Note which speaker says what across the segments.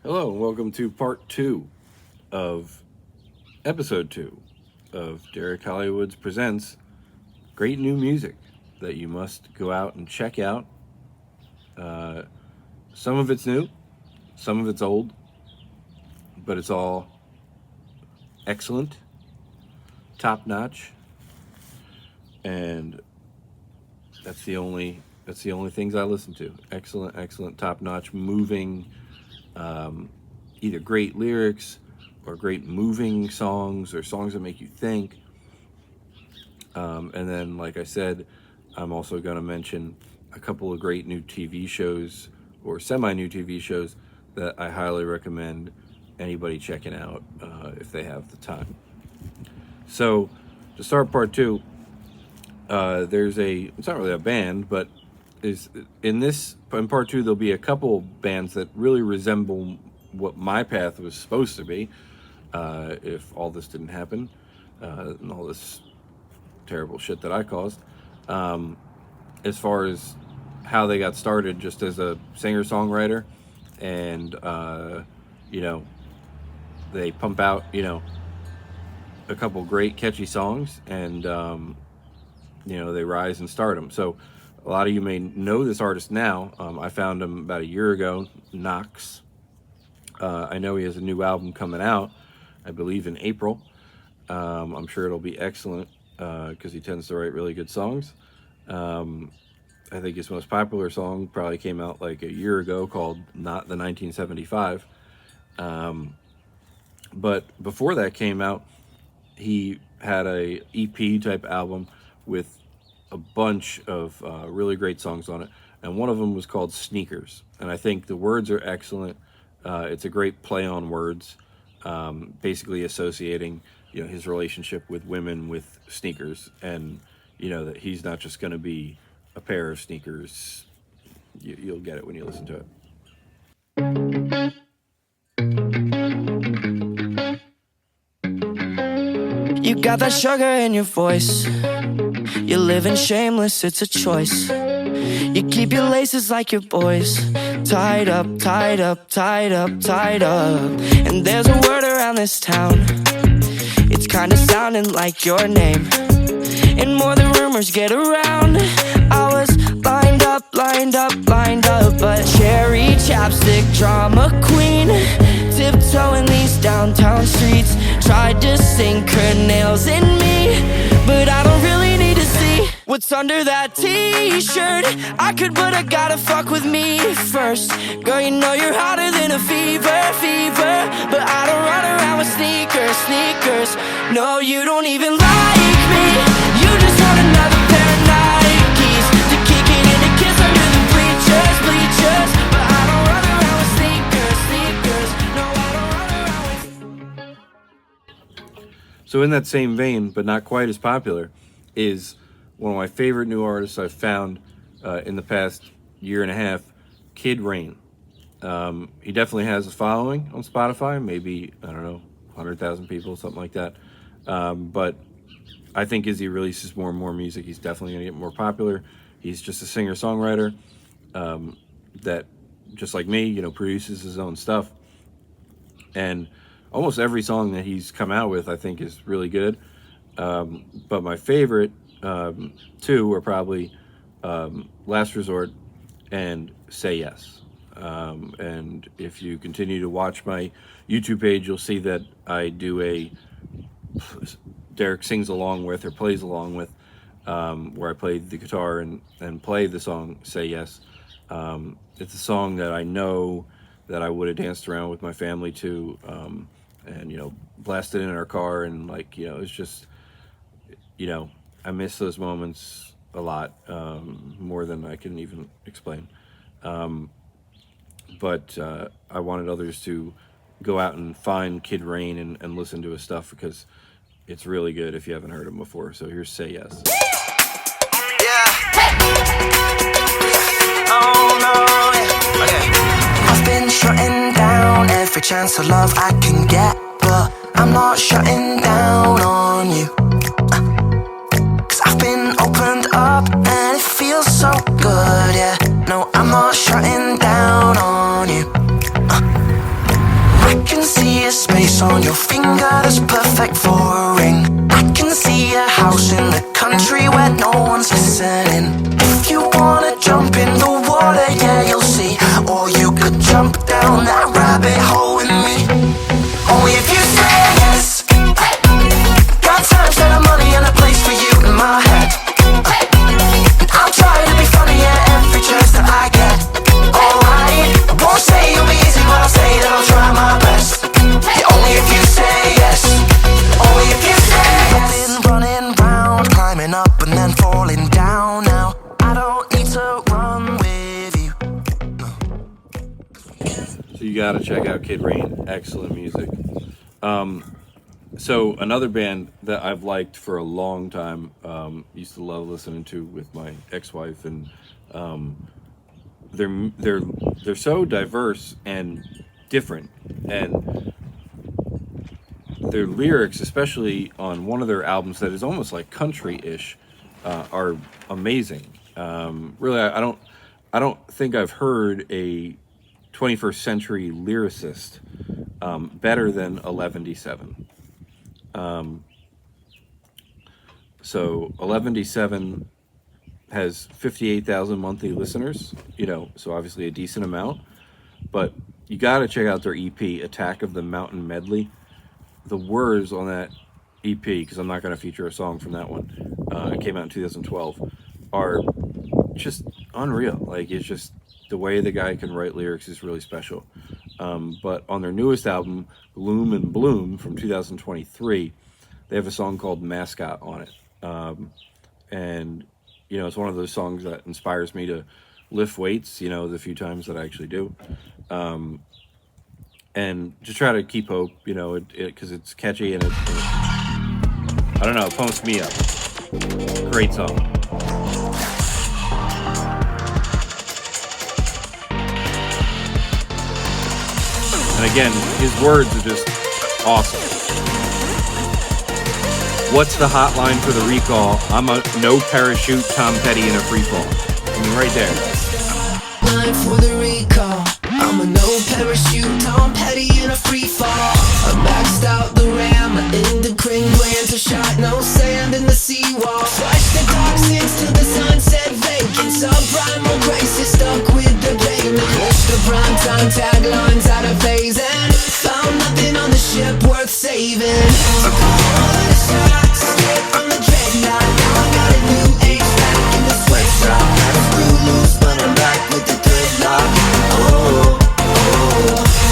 Speaker 1: Hello, and welcome to part 2 of episode 2 of Derek HollyWOODS Presents Great New Music that you must go out and check out. Some of it's new, some of it's old, but it's all excellent, top-notch, and that's the only things I listen to. Excellent, top-notch, moving, either great lyrics or great moving songs or songs that make you think. And then, like I said, I'm also going to mention a couple of great new TV shows or semi-new TV shows that I highly recommend anybody checking out if they have the time. So, to start part 2, it's not really a band, but in part 2 there'll be a couple bands that really resemble what my path was supposed to be if all this didn't happen and all this terrible shit that I caused, as far as how they got started just as a singer-songwriter, and they pump out a couple great catchy songs, and they rise in stardom. So a lot of you may know this artist now. I found him about a year ago, Knox. I know he has a new album coming out, I believe in April. I'm sure it'll be excellent because he tends to write really good songs. I think his most popular song probably came out like a year ago, called Not the 1975. But before that came out, he had a EP type album with a bunch of really great songs on it, and one of them was called Sneakers, and I think the words are excellent. It's a great play on words, basically associating his relationship with women with sneakers, and that he's not just going to be a pair of sneakers. You'll get it when you listen to
Speaker 2: it. You got that sugar in your voice. You're living shameless, it's a choice. You keep your laces like your boys. Tied up, tied up, tied up, tied up. And there's a word around this town. It's kinda sounding like your name. And more than rumors get around. I was lined up, but cherry chapstick drama queen, tiptoeing these downtown streets. Tried to sink her nails in me, but I don't really need to see what's under that t-shirt. I could, but I gotta fuck with me first. Girl, you know you're hotter than a fever. But I don't run around with sneakers. No, you don't even like me. You just want another pair of Nikes to kick it in a kiss under the bleachers. But I don't run around with sneakers. No, I don't run around with.
Speaker 1: So in that same vein, but not quite as popular, is one of my favorite new artists I've found in the past year and a half, Kid Rain. He definitely has a following on Spotify, maybe, 100,000 people, something like that. But I think as he releases more and more music, he's definitely going to get more popular. He's just a singer-songwriter that, just like me, produces his own stuff. And almost every song that he's come out with, I think, is really good. But my favorite two are probably Last Resort and Say Yes. And if you continue to watch my YouTube page, you'll see that I do a Derek sings along with or plays along with, where I play the guitar and play the song Say Yes. It's a song that I know that I would have danced around with my family to, and blasted in our car, and it's just, I miss those moments a lot, more than I can even explain. But I wanted others to go out and find Kid Rain and listen to his stuff, because it's really good if you haven't heard him before. So here's Say Yes.
Speaker 3: Oh no, yeah. Okay. I've been shutting down every chance of love I can get, but I'm not shutting down on you. 'Cause I've been opened up and it feels so good, yeah. No, I'm not shutting down on you. can see a space on your finger that's perfect for a ring. I can see a house in the country where no one's listening. If you wanna jump in the water, yeah, you'll see. Or you could jump down that rabbit hole with me. Only if you say yes. Got time, set of money, and a place for you in my head. I'll try to be funny, yeah, every chance that I get. Alright, I won't say it'll be easy, but I'll say that I'll try my best. Yeah, only if you say yes. Only if you say yes. Running round, climbing up and then falling down. Now I don't need to run with you. No.
Speaker 1: So you got to check out Kid Rain. Excellent music. So another band that I've liked for a long time, used to love listening to with my ex-wife, and they're so diverse and different, and their lyrics, especially on one of their albums that is almost like country-ish, are amazing. Really, I don't think I've heard a 21st century lyricist better than 11D7. So 11D7 has 58,000 monthly listeners, so obviously a decent amount, but you got to check out their EP, Attack of the Mountain Medley. The words on that EP, because I'm not going to feature a song from that one, it came out in 2012, are just unreal. Like, it's just the way the guy can write lyrics is really special. But on their newest album, Gloom and Bloom, from 2023, they have a song called Mascot on it. And, it's one of those songs that inspires me to lift weights, the few times that I actually do. And just try to keep hope, because it's catchy and I don't know, it pumps me up. Great song. And again, his words are just awesome. What's the hotline for the recall? I'm a no parachute Tom Petty in a free fall. I mean, right there.
Speaker 2: Line for the recall. I'm a no parachute Tom Petty in a free fall. I maxed out the ram, my endocrine glands are shot, no sand in the seawall. Flush the toxins till the sunset vacant. Subprimal crisis stuck with the payment. Push the prime time taglines out of phase and found nothing on the ship worth saving. All the shots straight from the dreadnought. Now I got a new age back in the sweatshop. Had a screw loose, but I'm back with the good luck.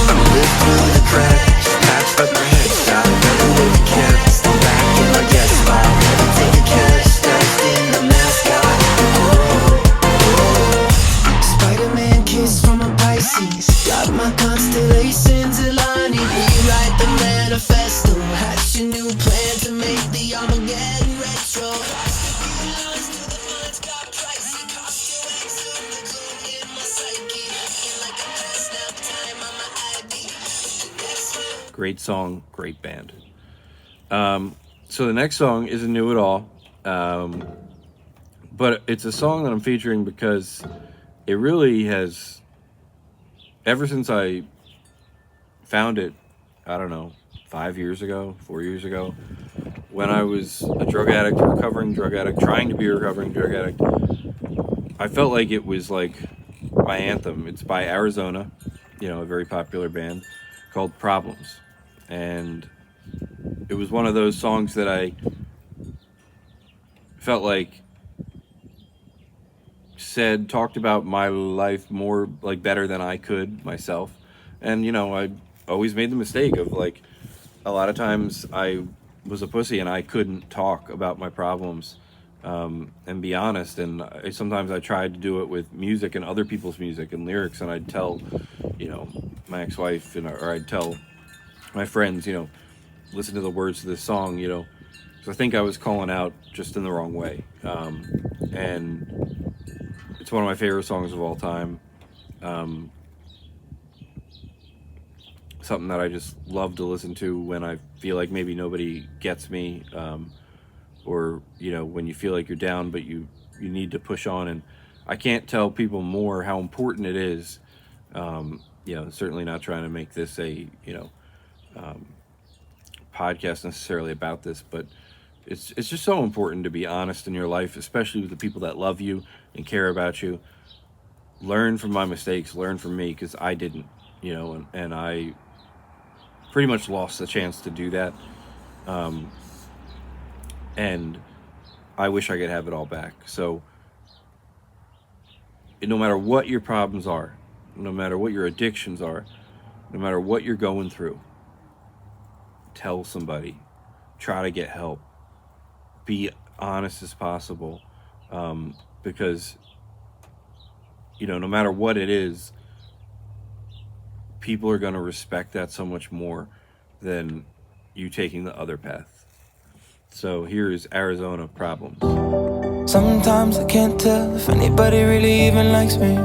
Speaker 3: I lived through the crash, patched up my headshot. Never with the cast, I'm back in my guest spot. Never take a cash, stashed in the mascot.
Speaker 2: Spider-Man kiss from a Pisces. Got my constellations aligning. Rewrite the manifesto. Hatch a new plan to make the Armageddon retro.
Speaker 1: Great song, great band. So the next song isn't new at all, but it's a song that I'm featuring because it really has, ever since I found it, I don't know, 4 years ago, when I was a drug addict, recovering drug addict, trying to be a recovering drug addict, I felt like it was like my anthem. It's by Arizona, a very popular band called Problems. And it was one of those songs that I felt like talked about my life more, like, better than I could myself. And, I always made the mistake of, like, a lot of times I was a pussy and I couldn't talk about my problems and be honest. And sometimes I tried to do it with music and other people's music and lyrics, and I'd tell, my ex-wife, or I'd tell my friends, listen to the words of this song, because I think I was calling out just in the wrong way. And it's one of my favorite songs of all time. Something that I just love to listen to when I feel like maybe nobody gets me, or, when you feel like you're down, but you need to push on. And I can't tell people more how important it is. Certainly not trying to make this a, podcast necessarily about this, but it's just so important to be honest in your life, especially with the people that love you and care about you. Learn from my mistakes, learn from me, because I didn't, and I pretty much lost the chance to do that. And I wish I could have it all back. So no matter what your problems are, no matter what your addictions are, no matter what you're going through, tell somebody, try to get help, be honest as possible, because no matter what it is, people are going to respect that so much more than you taking the other path. So here's Arizona Problems.
Speaker 3: Sometimes I can't tell if anybody really even likes me.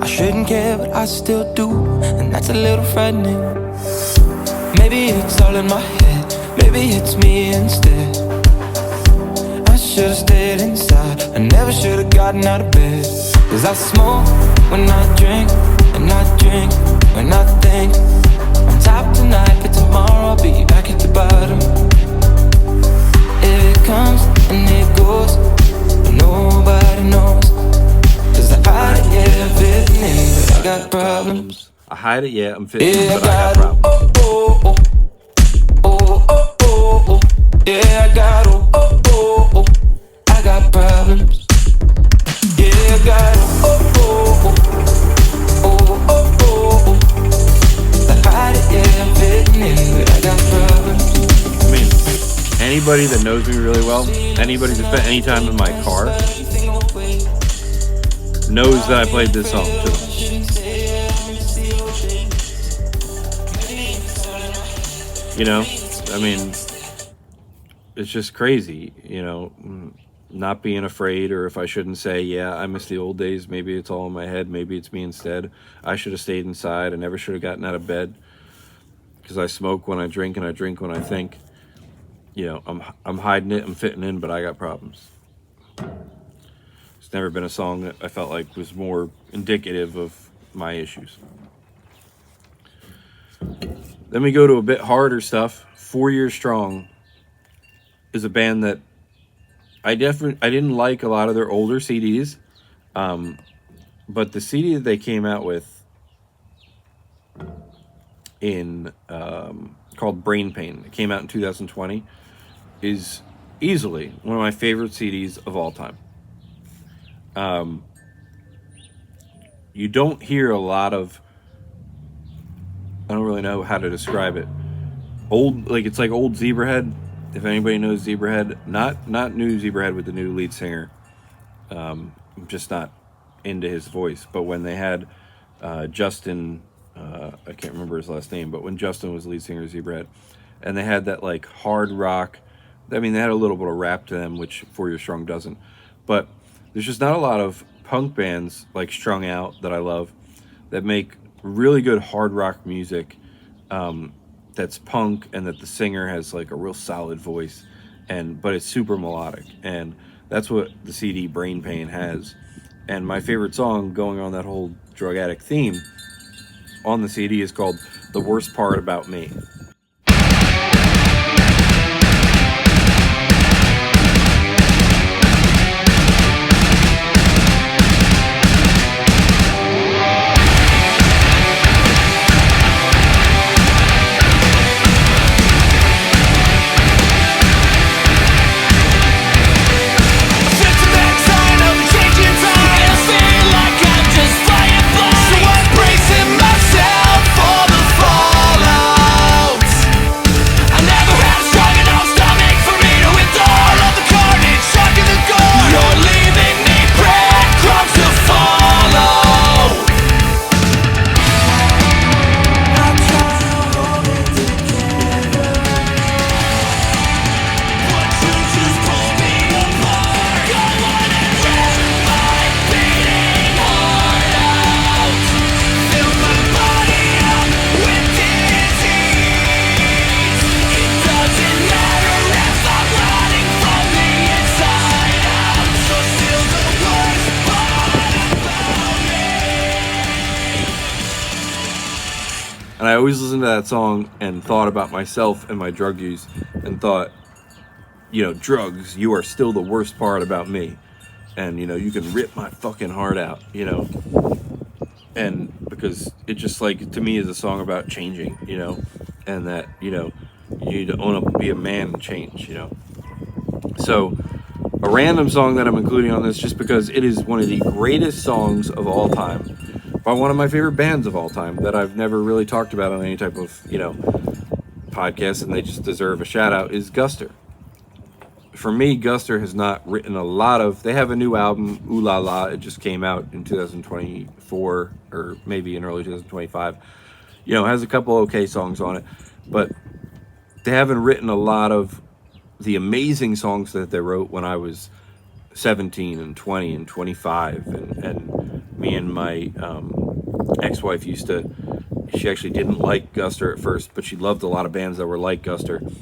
Speaker 3: I shouldn't care, but I still do, and that's a little frightening. Maybe it's all in my head, maybe it's me instead. I should've stayed inside, I never should've gotten out of bed. Cause I smoke when I drink, and I drink when I think I'm top tonight, but tomorrow I'll be back at the bottom. It comes and it goes, but nobody knows. Cause I hide it, yeah, I'm fitting in, but I got problems.
Speaker 1: I hide it, yeah, I'm fitting in, but I got problems.
Speaker 3: Yeah, I got I got problems. Yeah, I got I hide it, yeah, I'm fitting in, but I got problems.
Speaker 1: I mean, anybody that knows me really well, anybody that spent any time in my car, knows that I played this song too. I mean, it's just crazy, not being afraid, or if I shouldn't say, yeah, I miss the old days, maybe it's all in my head, maybe it's me instead. I should have stayed inside, I never should have gotten out of bed, because I smoke when I drink, and I drink when I think. I'm hiding it, I'm fitting in, but I got problems. It's never been a song that I felt like was more indicative of my issues. Then we go to a bit harder stuff. 4 Years Strong is a band that I didn't like a lot of their older CDs, but the CD that they came out with called Brain Pain, it came out in 2020, is easily one of my favorite CDs of all time. You don't hear a lot of, I don't really know how to describe it. It's like old Zebrahead. If anybody knows Zebrahead, not new Zebrahead with the new lead singer. I'm just not into his voice. But when they had Justin, I can't remember his last name, but when Justin was lead singer of Zebrahead, and they had that like hard rock, I mean, they had a little bit of rap to them, which 4 Years Strong doesn't. But there's just not a lot of punk bands like Strung Out that I love that make really good hard rock music that's punk, and that the singer has like a real solid voice, but it's super melodic, and that's what the CD Brain Pain has. And my favorite song, going on that whole drug addict theme, on the CD is called The Worst Part About Me.
Speaker 3: So I'm bracing myself for the fallout.
Speaker 1: And I always listened to that song and thought about myself and my drug use and thought, drugs, you are still the worst part about me. And, you can rip my fucking heart out, And because it just, to me, is a song about changing, and that, you need to own up and be a man and change, So, a random song that I'm including on this just because it is one of the greatest songs of all time by one of my favorite bands of all time that I've never really talked about on any type of, podcast, and they just deserve a shout out, is Guster. For me, Guster has not written a lot of... They have a new album, Ooh La La. It just came out in 2024, or maybe in early 2025. Has a couple okay songs on it. But they haven't written a lot of the amazing songs that they wrote when I was 17 and 20 and 25. And me and my ex-wife used to... She actually didn't like Guster at first, but she loved a lot of bands that were like Guster.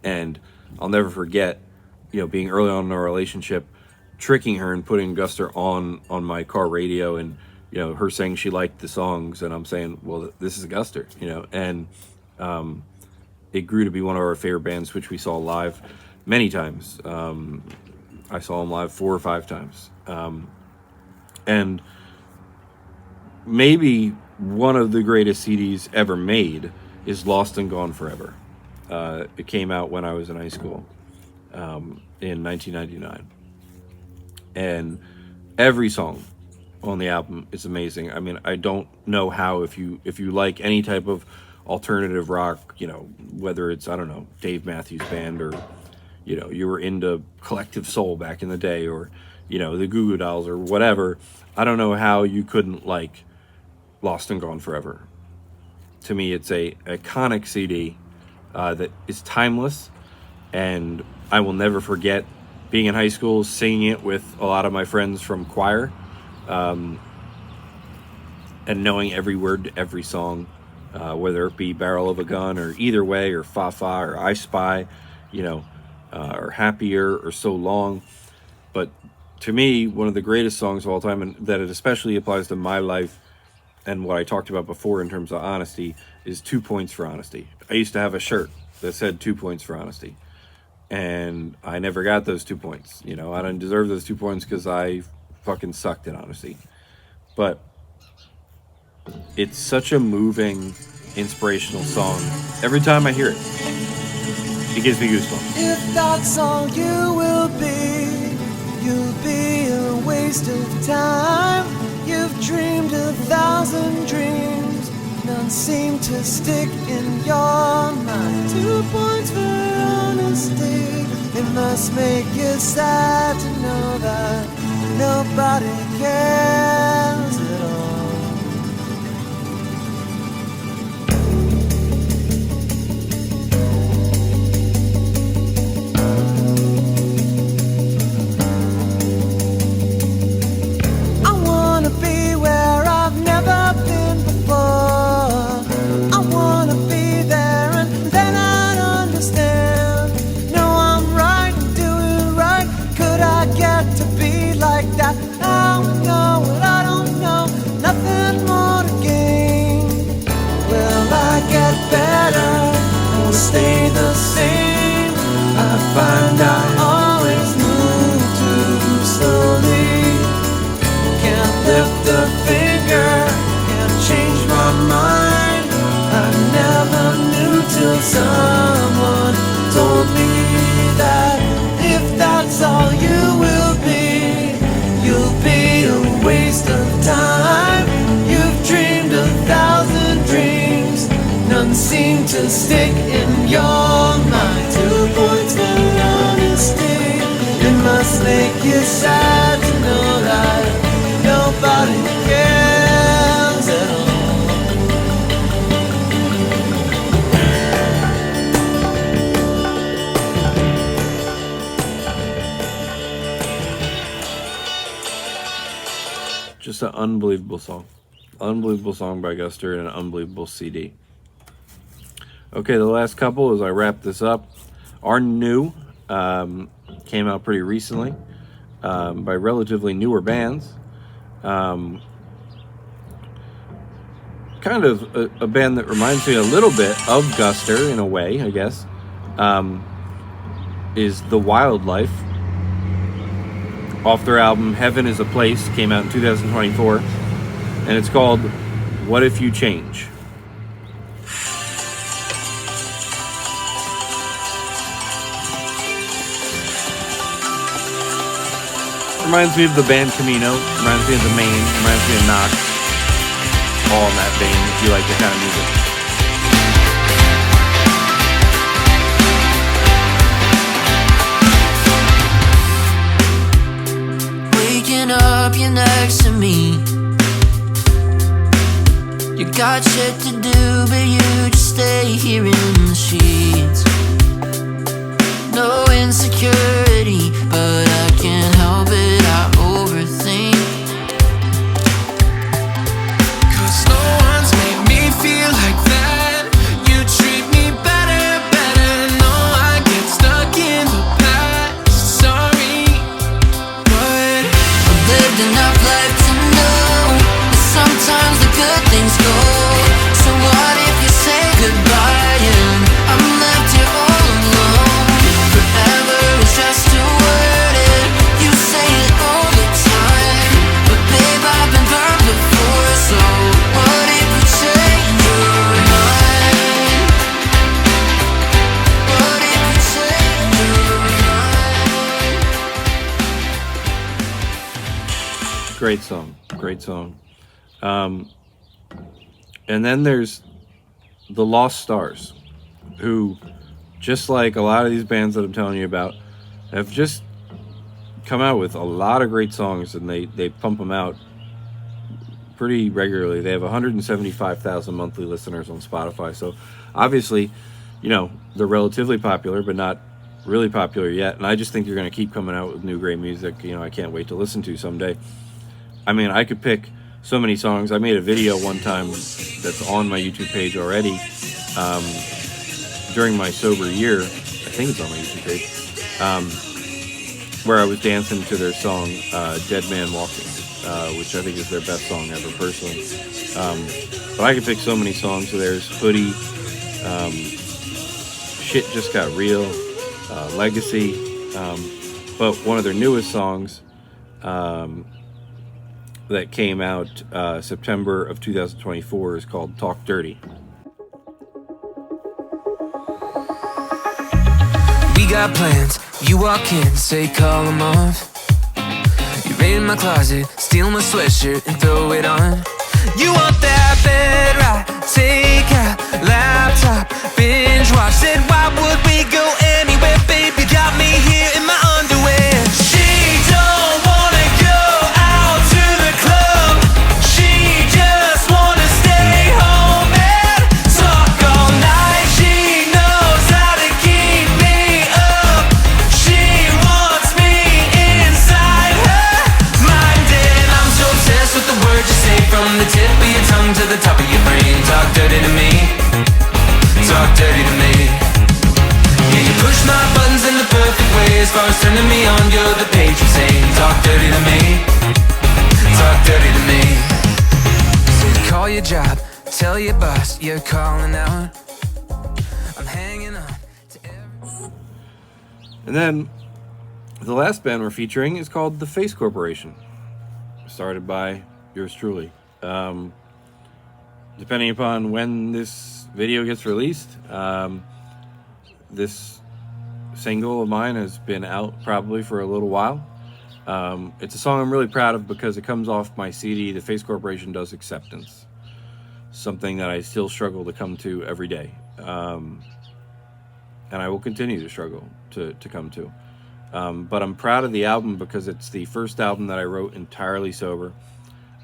Speaker 1: And I'll never forget, being early on in our relationship, tricking her and putting Guster on my car radio, and her saying she liked the songs, and I'm saying, well, this is Guster, and it grew to be one of our favorite bands, which we saw live many times. I saw them live 4 or 5 times, and maybe one of the greatest CDs ever made is Lost and Gone Forever. It came out when I was in high school in 1999. And every song on the album is amazing. I mean, I don't know how, if you like any type of alternative rock, whether it's, I don't know, Dave Matthews Band, or, you were into Collective Soul back in the day, or, the Goo Goo Dolls or whatever, I don't know how you couldn't like Lost and Gone Forever. To me, it's a iconic CD that is timeless, and I will never forget being in high school, singing it with a lot of my friends from choir, and knowing every word to every song, whether it be Barrel of a Gun, or Either Way, or Fa Fa, or I Spy, or Happier, or So Long. But to me, one of the greatest songs of all time, and that it especially applies to my life and what I talked about before in terms of honesty, is 2 Points for Honesty. I used to have a shirt that said 2 points for honesty, and I never got those 2 points. I didn't deserve those 2 points because I fucking sucked at honesty. But it's such a moving, inspirational song. Every time I hear it, it gives me goosebumps.
Speaker 3: If that's all you will be, you'll be a waste of time. You've dreamed 1,000 dreams, none seem to stick in your mind. 2 points for honesty. It must make you sad to know that nobody cares at all. Stay the same. I find I always move too slowly. Can't lift a finger, can't change my mind. I never knew till someone told me that if that's all you will be, you'll be a waste of time. You've dreamed 1,000 dreams, none seem to stick in your mind. 2 points for honesty. It must make you sad to know that nobody cares at
Speaker 1: all. Just an unbelievable song. Unbelievable song by Guster, and an unbelievable CD. Okay, the last couple, as I wrap this up, are new. Came out pretty recently by relatively newer bands. kind of a band that reminds me a little bit of Guster in a way, I guess, is The Wildlife. Off their album Heaven is a Place, came out in 2024, and it's called What If You Change. Reminds me of the band Camino, reminds me of The Maine, reminds me of Knox. All in that vein, if you like that kind
Speaker 2: of music. Waking up, you're next to me. You got shit to do, but you just stay here in the sheets. No insecurity, but I can't help it, I overthink.
Speaker 3: Cause no one's made me feel like that. You treat me better, better. No, I get stuck in the past. Sorry, but
Speaker 2: I've lived enough life to know that sometimes the good things go. So what if you say goodbye and I'm left here all alone? Forever is just a word and you say it all the time. But babe, I've been burned before, so what if you change your mind? What if you change your mind?
Speaker 1: Great song. And then there's the Lost Stars, who, just like a lot of these bands that I'm telling you about, have just come out with a lot of great songs, and they pump them out pretty regularly. They have 175,000 monthly listeners on Spotify, so obviously, they're relatively popular, but not really popular yet, and I just think they're going to keep coming out with new great music. I can't wait to listen to someday. I mean, I could pick so many songs. I made a video one time that's on my YouTube page already during my sober year. I think it's on my YouTube page, where I was dancing to their song Dead Man Walking, which I think is their best song ever personally. But I could pick so many songs. So there's Hoodie, Shit Just Got Real, Legacy, but one of their newest songs that came out September of 2024 is called Talk Dirty.
Speaker 3: we got plans. You walk in, say call them off. You're in my closet, steal my sweatshirt and throw it on. You want that bed right, take out laptop, binge watch. Said why would we go anywhere, babe? You got me here in my underwear. She don't wanna go out to the club. She just wanna stay home and talk all night. She knows how to keep me up. She wants me inside her mind, and I'm so obsessed with the words you say, from the tip of your tongue to the top of your brain. Talk dirty to me, talk dirty to me. Yeah, you push my buttons in the perfect way. As far as turning me on, you're the page you say. Talk dirty to me, talk dirty to me. So you call your job, tell your boss you're calling out. I'm hanging on to every...
Speaker 1: And then the last band we're featuring is called The Face Corporation, started by yours truly. Depending upon when this video gets released, this single of mine has been out probably for a little while. It's a song I'm really proud of because it comes off my CD, The Face Corporation Does Acceptance, something that I still struggle to come to every day, and I will continue to struggle to come to. But I'm proud of the album because it's the first album that I wrote entirely sober.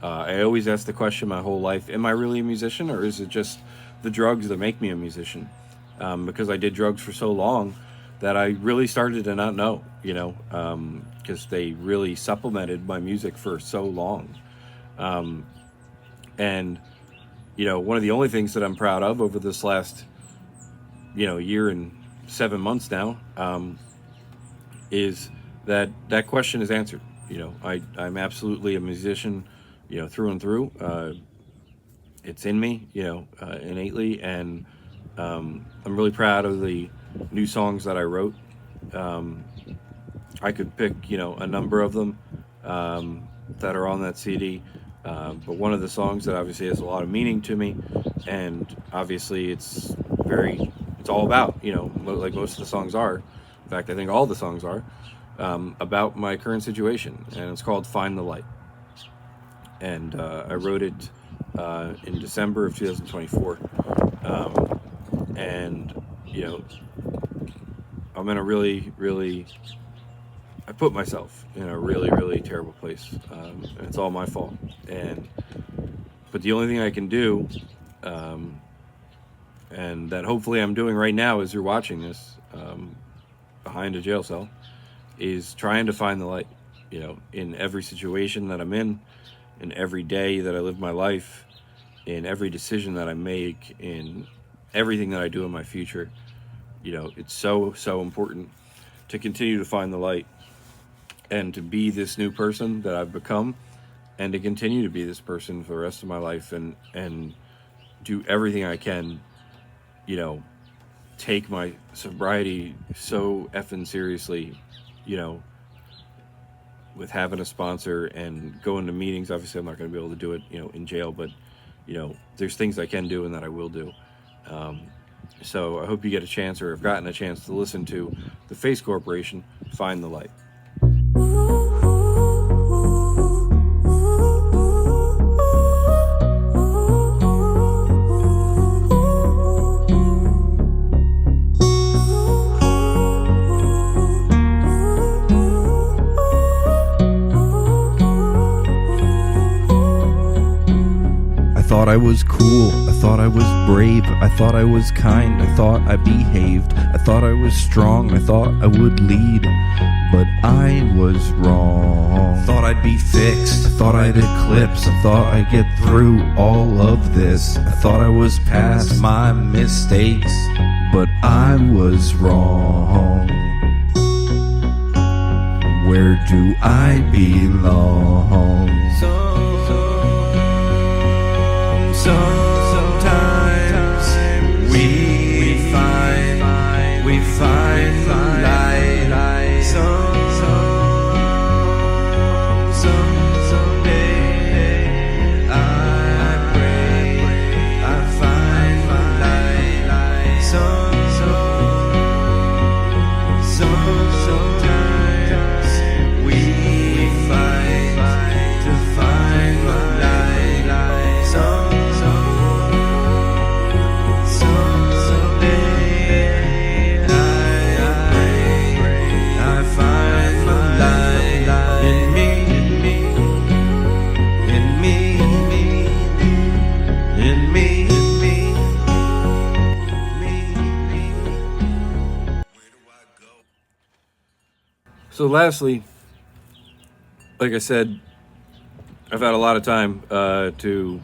Speaker 1: I always ask the question my whole life, am I really a musician, or is it just the drugs that make me a musician? Because I did drugs for so long that I really started to not know, because they really supplemented my music for so long. And, one of the only things that I'm proud of over this last, year and 7 months now, is that question is answered. I'm absolutely a musician, through and through. it's in me, innately, and I'm really proud of the new songs that I wrote. I could pick, a number of them that are on that CD, but one of the songs that obviously has a lot of meaning to me, and obviously it's all about, like most of the songs are. In fact, I think all the songs are about my current situation, and it's called "Find the Light." And I wrote it in December of 2024, and I'm in a really I put myself in a really terrible place, and it's all my fault. But the only thing I can do, and that hopefully I'm doing right now as you're watching this, behind a jail cell, is trying to find the light, in every situation that I'm in every day that I live my life, in every decision that I make, in everything that I do in my future. It's so important to continue to find the light, and to be this new person that I've become, and to continue to be this person for the rest of my life, and do everything I can, take my sobriety so effing seriously, with having a sponsor and going to meetings. Obviously I'm not going to be able to do it, in jail, but, there's things I can do and that I will do. So I hope you get a chance, or have gotten a chance, to listen to the Face Corporation, Find the Light.
Speaker 4: I thought I was cool, I thought I was brave, I thought I was kind, I thought I behaved, I thought I was strong, I thought I would lead, but I was wrong. Thought I'd be fixed, I thought I'd eclipse, I thought I'd get through all of this, I thought I was past my mistakes, but I was wrong. Where do I belong? Sometimes we find the light. Someday I pray I find the light. Sometimes we find the light.
Speaker 1: So lastly, like I said, I've had a lot of time to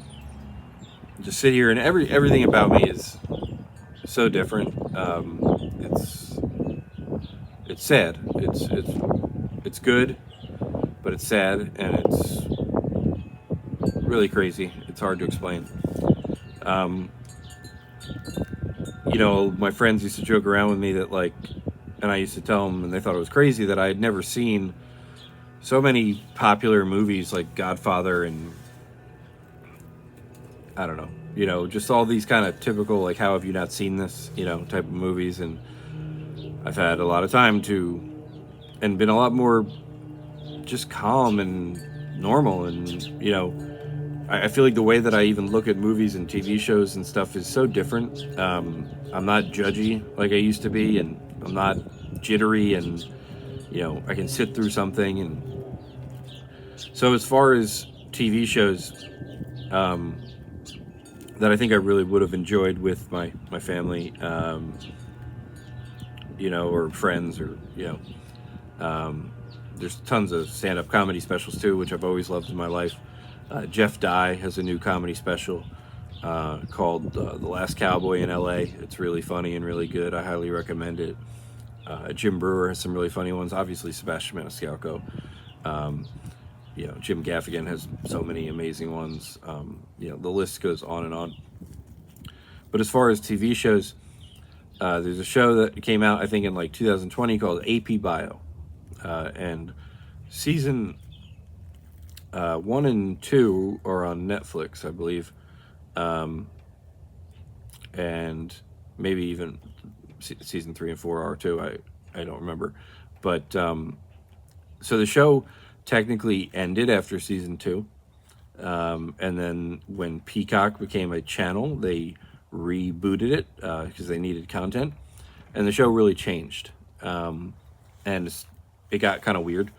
Speaker 1: just sit here, and everything about me is so different. It's sad. It's good, but it's sad, and it's really crazy. It's hard to explain. My friends used to joke around with me that, and I used to tell them, and they thought it was crazy, that I had never seen so many popular movies like Godfather and, I don't know, just all these kind of typical, how have you not seen this, type of movies. And I've had a lot of time and been a lot more just calm and normal. And, I feel like the way that I even look at movies and TV shows and stuff is so different. I'm not judgy like I used to be, and I'm not jittery, and I can sit through something. And so as far as TV shows that I think I really would have enjoyed with my family, or friends, or there's tons of stand-up comedy specials too, which I've always loved in my life. Jeff Dye has a new comedy special called The Last Cowboy in LA. It's really funny and really good. I highly recommend it. Jim Brewer has some really funny ones. Obviously, Sebastian Maniscalco. Jim Gaffigan has so many amazing ones. The list goes on and on. But as far as TV shows, there's a show that came out, I think, in like 2020 called AP Bio. And season 1 and 2 are on Netflix, I believe. And maybe even season 3 and 4 are too. I don't remember. But so the show technically ended after season 2. And then when Peacock became a channel, they rebooted it because they needed content. And the show really changed. And it got kind of weird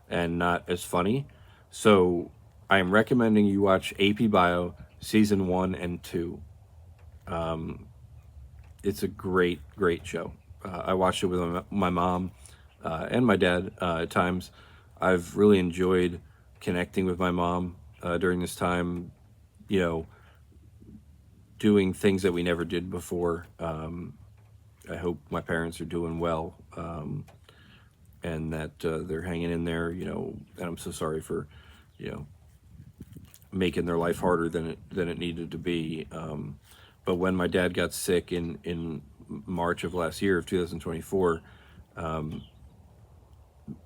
Speaker 1: and not as funny. So I'm recommending you watch AP Bio season 1 and 2. It's a great show. I watched it with my mom and my dad at times. I've really enjoyed connecting with my mom during this time, doing things that we never did before. I hope my parents are doing well, and that they're hanging in there, and I'm so sorry for, making their life harder than it needed to be. But when my dad got sick in March of last year of 2024,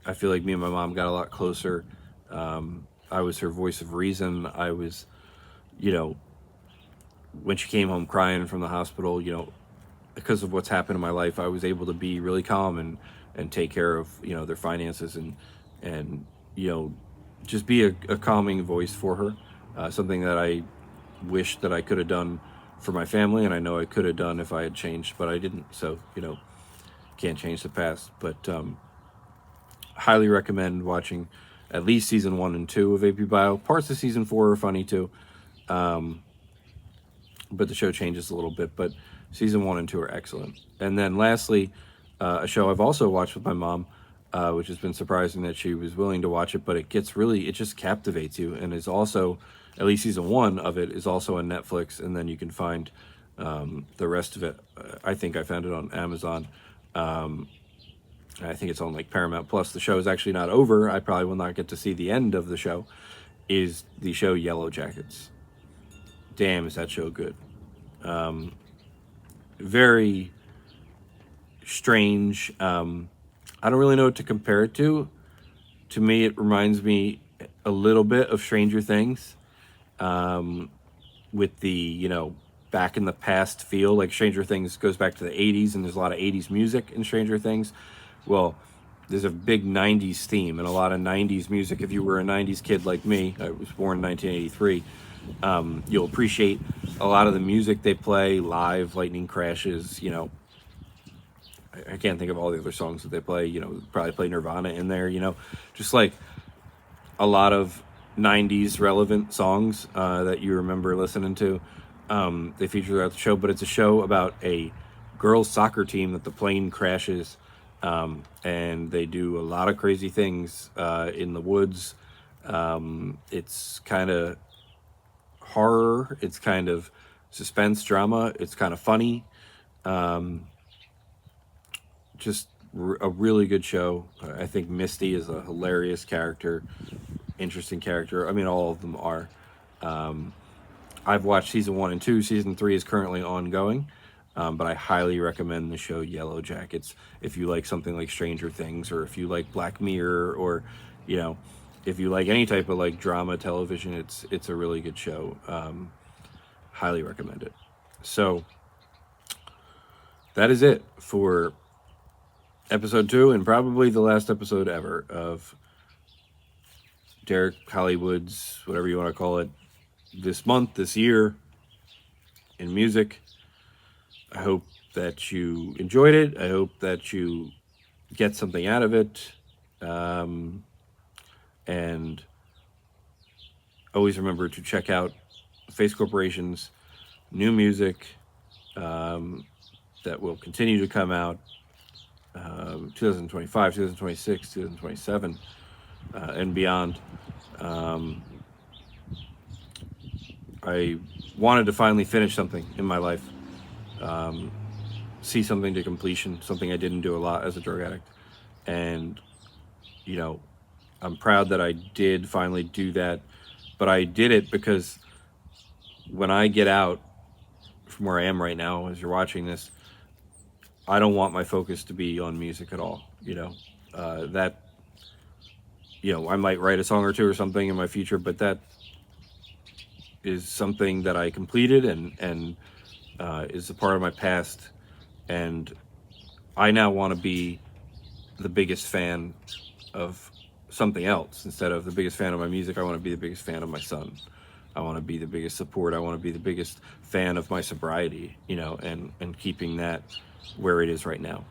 Speaker 1: I feel like me and my mom got a lot closer. I was her voice of reason. I was, when she came home crying from the hospital, because of what's happened in my life, I was able to be really calm and take care of, their finances and just be a calming voice for her. Something that I wish that I could have done for my family, and I know I could have done if I had changed, but I didn't. So, can't change the past. But highly recommend watching at least season 1 and 2 of AP Bio. Parts of season 4 are funny too, but the show changes a little bit. But season 1 and 2 are excellent. And then lastly, a show I've also watched with my mom, which has been surprising that she was willing to watch it, but it just captivates you, and is also, at least season 1 of it is also on Netflix, and then you can find the rest of it. I think I found it on Amazon. I think it's on like Paramount Plus. The show is actually not over. I probably will not get to see the end of the show. Is the show Yellow Jackets. Damn, is that show good. Very strange. I don't really know what to compare it to. To me, it reminds me a little bit of Stranger Things, with the, back in the past feel. Like Stranger Things goes back to the 80s, and there's a lot of 80s music in Stranger Things. Well, there's a big 90s theme and a lot of 90s music. If you were a 90s kid like me, I was born in 1983, you'll appreciate a lot of the music they play live. Lightning Crashes, I can't think of all the other songs that they play. Probably play Nirvana in there, just like a lot of 90s relevant songs that you remember listening to. They feature throughout the show, but it's a show about a girls' soccer team that the plane crashes, and they do a lot of crazy things in the woods. It's kind of horror. It's kind of suspense drama. It's kind of funny. Just a really good show. I think Misty is a hilarious character, interesting character. I mean, all of them are. I've watched season 1 and 2. Season 3 is currently ongoing, but I highly recommend the show Yellow Jackets if you like something like Stranger Things, or if you like Black Mirror, or if you like any type of like drama television. It's a really good show. Highly recommend it. So that is it for episode 2, and probably the last episode ever of Derek HollyWOODS, whatever you want to call it, this month, this year, in music. I hope that you enjoyed it. I hope that you get something out of it. And always remember to check out Face Corporation's new music that will continue to come out 2025, 2026, 2027, and beyond. I wanted to finally finish something in my life, see something to completion, something I didn't do a lot as a drug addict, and I'm proud that I did finally do that, but I did it because when I get out from where I am right now, as you're watching this, I don't want my focus to be on music at all. I might write a song or two or something in my future, but that is something that I completed and is a part of my past. And I now want to be the biggest fan of something else. Instead of the biggest fan of my music, I want to be the biggest fan of my son. I want to be the biggest support. I want to be the biggest fan of my sobriety, and keeping that where it is right now.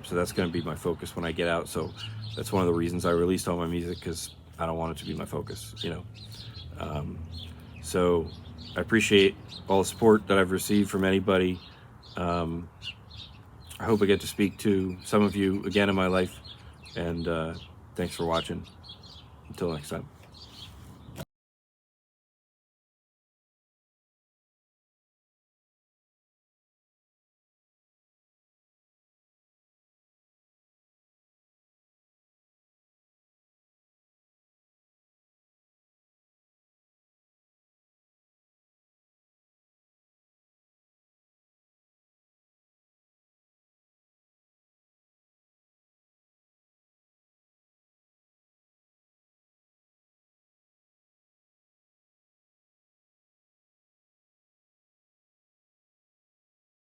Speaker 1: So that's going to be my focus when I get out. So that's one of the reasons I released all my music, because I don't want it to be my focus, So I appreciate all the support that I've received from anybody. I hope I get to speak to some of you again in my life. And thanks for watching. Until next time.